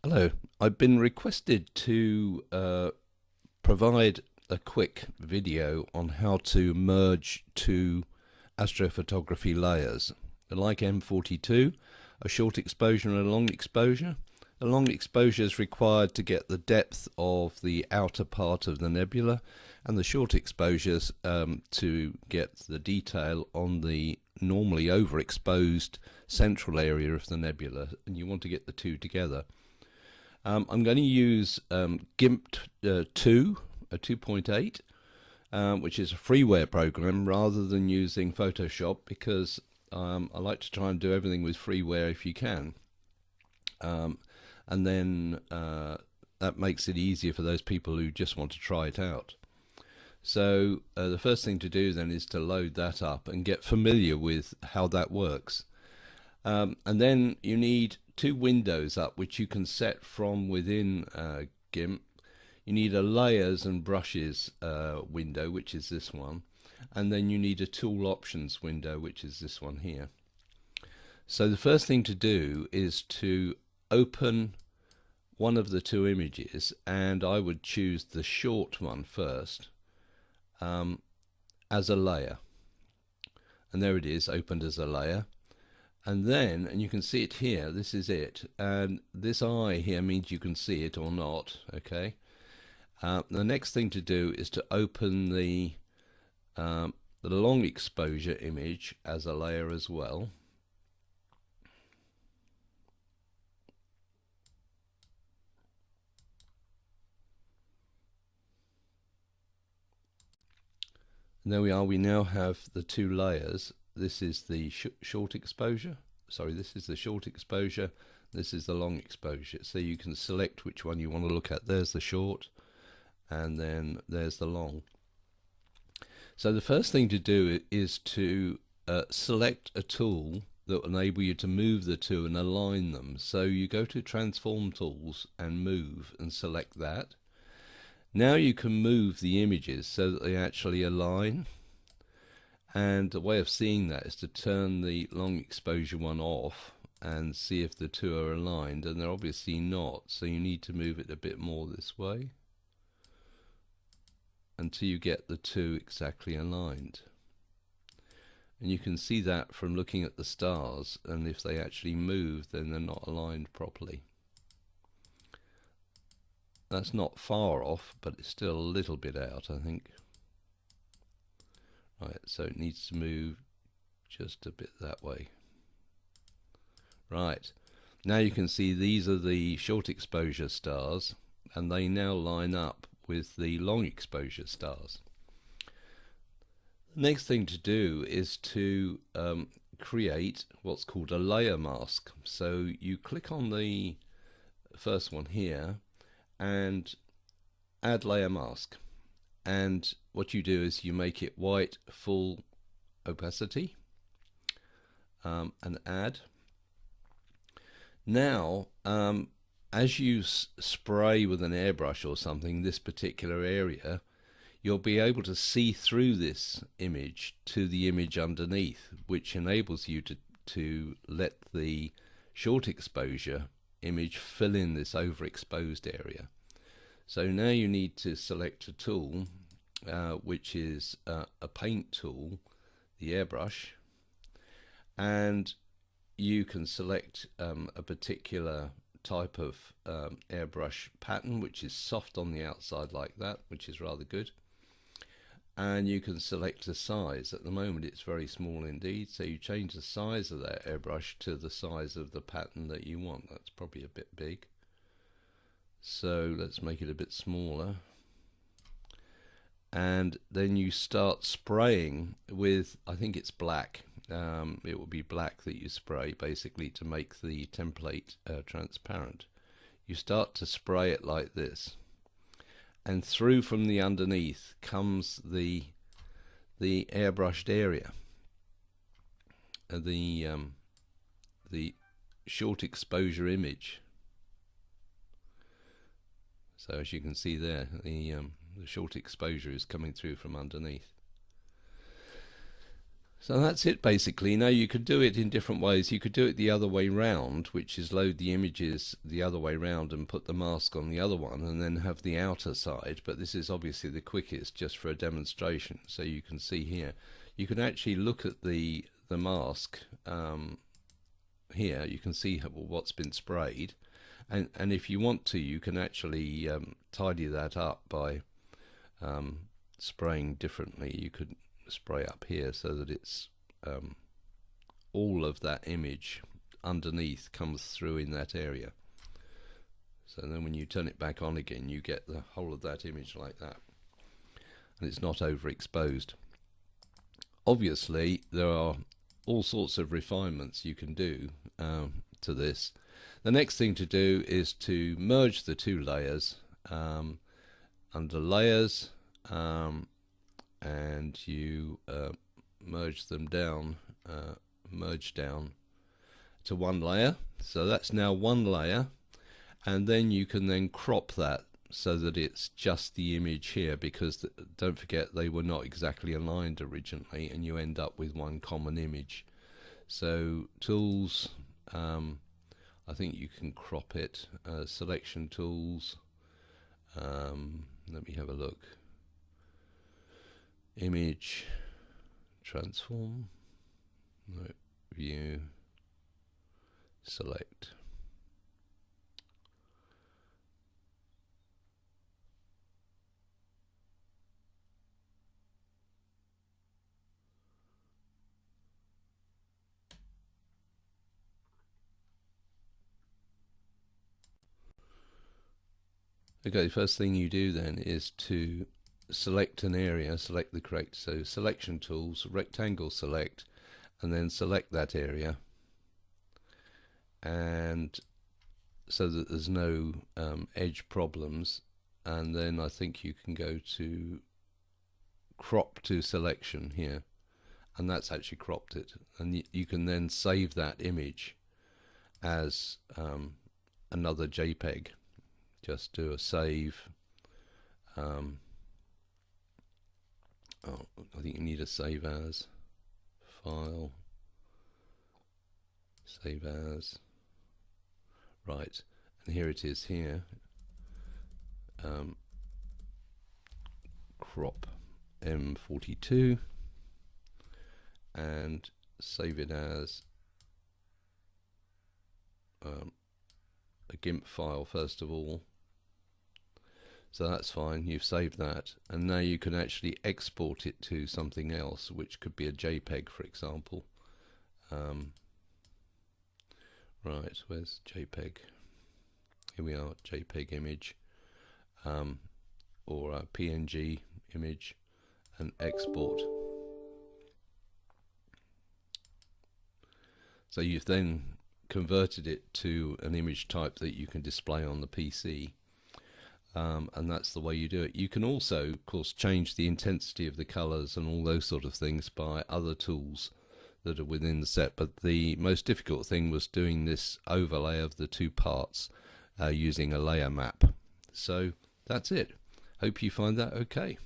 Hello, I've been requested to provide a quick video on how to merge two astrophotography layers. Like M42, a short exposure and a long exposure. A long exposure is required to get the depth of the outer part of the nebula, and the short exposures to get the detail on the normally overexposed central area of the nebula, and you want to get the two together. I'm going to use GIMP 2, a 2.8, which is a freeware program rather than using Photoshop, because I like to try and do everything with freeware if you can. And then that makes it easier for those people who just want to try it out. So the first thing to do then is to load that up and get familiar with how that works. And then you need two windows up, which you can set from within GIMP. You need a layers and brushes window, which is this one, and then you need a tool options window, which is this one here. So the first thing to do is to open one of the two images, and I would choose the short one first as a layer, and there it is, opened as a layer. And then, and you can see it here, this is it, and this eye here means you can see it or not. Okay. The next thing to do is to open the long exposure image as a layer as well. And there we are, we now have the two layers. This is the short exposure. Sorry, this is the short exposure. This is the long exposure. So you can select which one you want to look at. There's the short, and then there's the long. So the first thing to do is to select a tool that will enable you to move the two and align them. So you go to Transform Tools and Move and select that. Now you can move the images so that they actually align. And the way of seeing that is to turn the long exposure one off and see if the two are aligned, and they're obviously not, so you need to move it a bit more this way until you get the two exactly aligned. And you can see that from looking at the stars, and if they actually move, then they're not aligned properly. That's not far off, but it's still a little bit out, I think. Right, so it needs to move just a bit that way. Right, now you can see these are the short exposure stars, and they now line up with the long exposure stars. The next thing to do is to create what's called a layer mask. So you click on the first one here and add layer mask. And what you do is you make it white full opacity and add. Now as you spray with an airbrush or something this particular area, you'll be able to see through this image to the image underneath, which enables you to let the short exposure image fill in this overexposed area. So now you need to select a tool, which is a paint tool, the airbrush, and you can select a particular type of airbrush pattern, which is soft on the outside like that, which is rather good. And you can select a size. At the moment it's very small indeed, so you change the size of that airbrush to the size of the pattern that you want. That's probably a bit big, so let's make it a bit smaller. And then you start spraying with, I think it's black, it will be black that you spray basically to make the template transparent. You start to spray it like this, and through from the underneath comes the airbrushed area, the short exposure image. So as you can see there, the short exposure is coming through from underneath. So that's it basically. Now you could do it in different ways. You could do it the other way round, which is load the images the other way round and put the mask on the other one and then have the outer side. But this is obviously the quickest just for a demonstration. So you can see here, you can actually look at the mask here. You can see what's been sprayed. And if you want to, you can actually tidy that up by spraying differently. You could spray up here so that it's all of that image underneath comes through in that area. So then when you turn it back on again, you get the whole of that image like that, and it's not overexposed. Obviously there are all sorts of refinements you can do to this. The next thing to do is to merge the two layers under layers, and you merge them down, merge down to one layer. So that's now one layer, and then you can then crop that so that it's just the image here, because don't forget they were not exactly aligned originally, and you end up with one common image. So tools, I think you can crop it, selection tools, let me have a look. Image, transform, no, view, select. Okay, first thing you do then is to select an area, select the correct, so selection tools, rectangle select, and then select that area, and so that there's no edge problems. And then I think you can go to crop to selection here, and that's actually cropped it, and you can then save that image as another JPEG. Just do a save. Oh, I think you need a save as, file, save as, right, and here it is here, crop M42, and save it as a GIMP file first of all. So that's fine, you've saved that, and now you can actually export it to something else, which could be a JPEG, for example. Right, where's JPEG? Here we are, JPEG image, or a PNG image, and export. So you've then converted it to an image type that you can display on the PC. And that's the way you do it. You can also, of course, change the intensity of the colors and all those sort of things by other tools that are within the set, but the most difficult thing was doing this overlay of the two parts using a layer map. So that's it. Hope you find that okay.